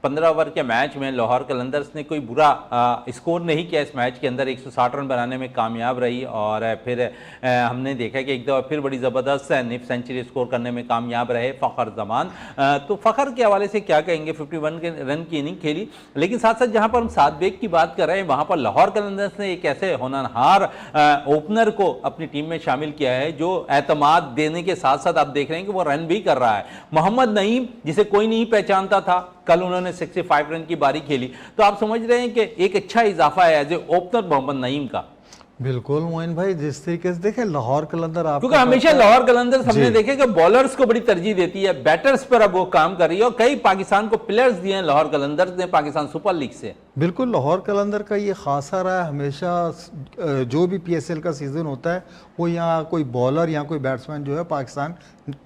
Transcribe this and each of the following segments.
15 over के match में लाहौर कलंदर्स ने कोई बुरा स्कोर नहीं किया। इस मैच के अंदर 160 रन बनाने में कामयाब रही और फिर हमने देखा कि एक दफ़ा फिर बड़ी ज़बरदस्त निफ सेंचुरी स्कोर करने में कामयाब रहे फ़खर जमान। तो फ़खर के हवाले से क्या कहेंगे, 51 के रन की इनिंग खेली, लेकिन साथ साथ जहां पर हम सादबेग की बात कर रहे हैं वहां पर लाहौर कलंदर्स ने एक ऐसे होनहार ओपनर को अपनी टीम में शामिल किया है जो एतमाद देने के साथ साथ आप देख रहे हैं कि वो रन भी कर रहा है। मोहम्मद नईम, जिसे कोई नहीं पहचानता था, कल उन्होंने 65 रन की बारी खेली। तो आप समझ रहे हैं कि एक अच्छा इजाफा है as a opener Mohammad Naeem का। बिल्कुल मोइन भाई, जिस तरीके से देखें लाहौर कलंदर, आप क्योंकि हमेशा लाहौर कलंदर्स हमने देखे कि बॉलर्स को बड़ी तरजीह देती है, बैटर्स पर अब वो काम कर रही है और कई पाकिस्तान को प्लेयर्स दिए हैं लाहौर कलंदर्स ने पाकिस्तान सुपर लीग से। बिल्कुल, लाहौर कलंदर का ये खासा रहा है हमेशा, जो भी पीएसएल का सीज़न होता है वो यहाँ कोई बॉलर या कोई बैट्समैन जो है पाकिस्तान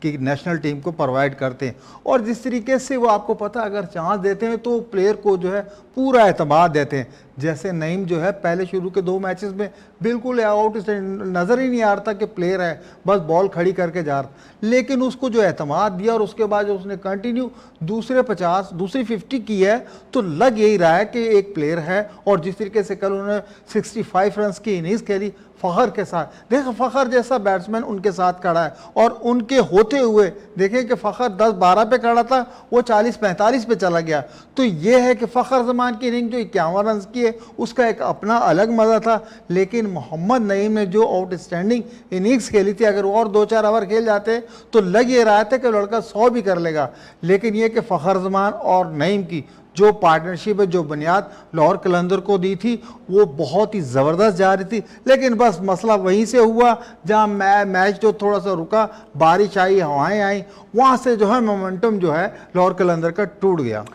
की नेशनल टीम को प्रोवाइड करते हैं। और जिस तरीके से वो आपको पता है अगर चांस देते हैं तो प्लेयर को जो है पूरा एतमाद देते हैं। जैसे नईम जो है पहले शुरू के 2 मैचेस में बिल्कुल आउट नज़र ही नहीं आ रहा था कि प्लेयर है, बस बॉल खड़ी करके जा रहा, लेकिन उसको जो एतमाद दिया और उसके बाद जो उसने कंटिन्यू दूसरी 50 की है तो लग यही रहा है कि एक प्लेयर है। और जिस तरीके से कल उन्होंने 65 रन की इनिंग्स खेली फ़खर के साथ, देखो फ़खर जैसा बैट्समैन उनके साथ खड़ा है और उनके होते हुए देखें कि फ़खर 10-12 पे खड़ा था, वो 40-45 पे चला गया। तो ये है कि फ़खर जमान की इनिंग जो 51 रन की है उसका एक अपना अलग मज़ा था। लेकिन मोहम्मद नईम ने जो आउटस्टैंडिंग इनिंग्स खेली थी, अगर और 2-4 ओवर खेल जाते तो लग ये रहा था कि लड़का 100 भी कर लेगा। लेकिन ये कि फ़खर जमान और नईम की जो पार्टनरशिप है, जो बुनियाद लाहौर कलंदर को दी थी, वो बहुत ही ज़बरदस्त जा रही थी। लेकिन बस मसला वहीं से हुआ जहाँ मैच जो थोड़ा सा रुका, बारिश आई, हवाएं आई, वहाँ से जो है मोमेंटम जो है लाहौर कलंदर का टूट गया।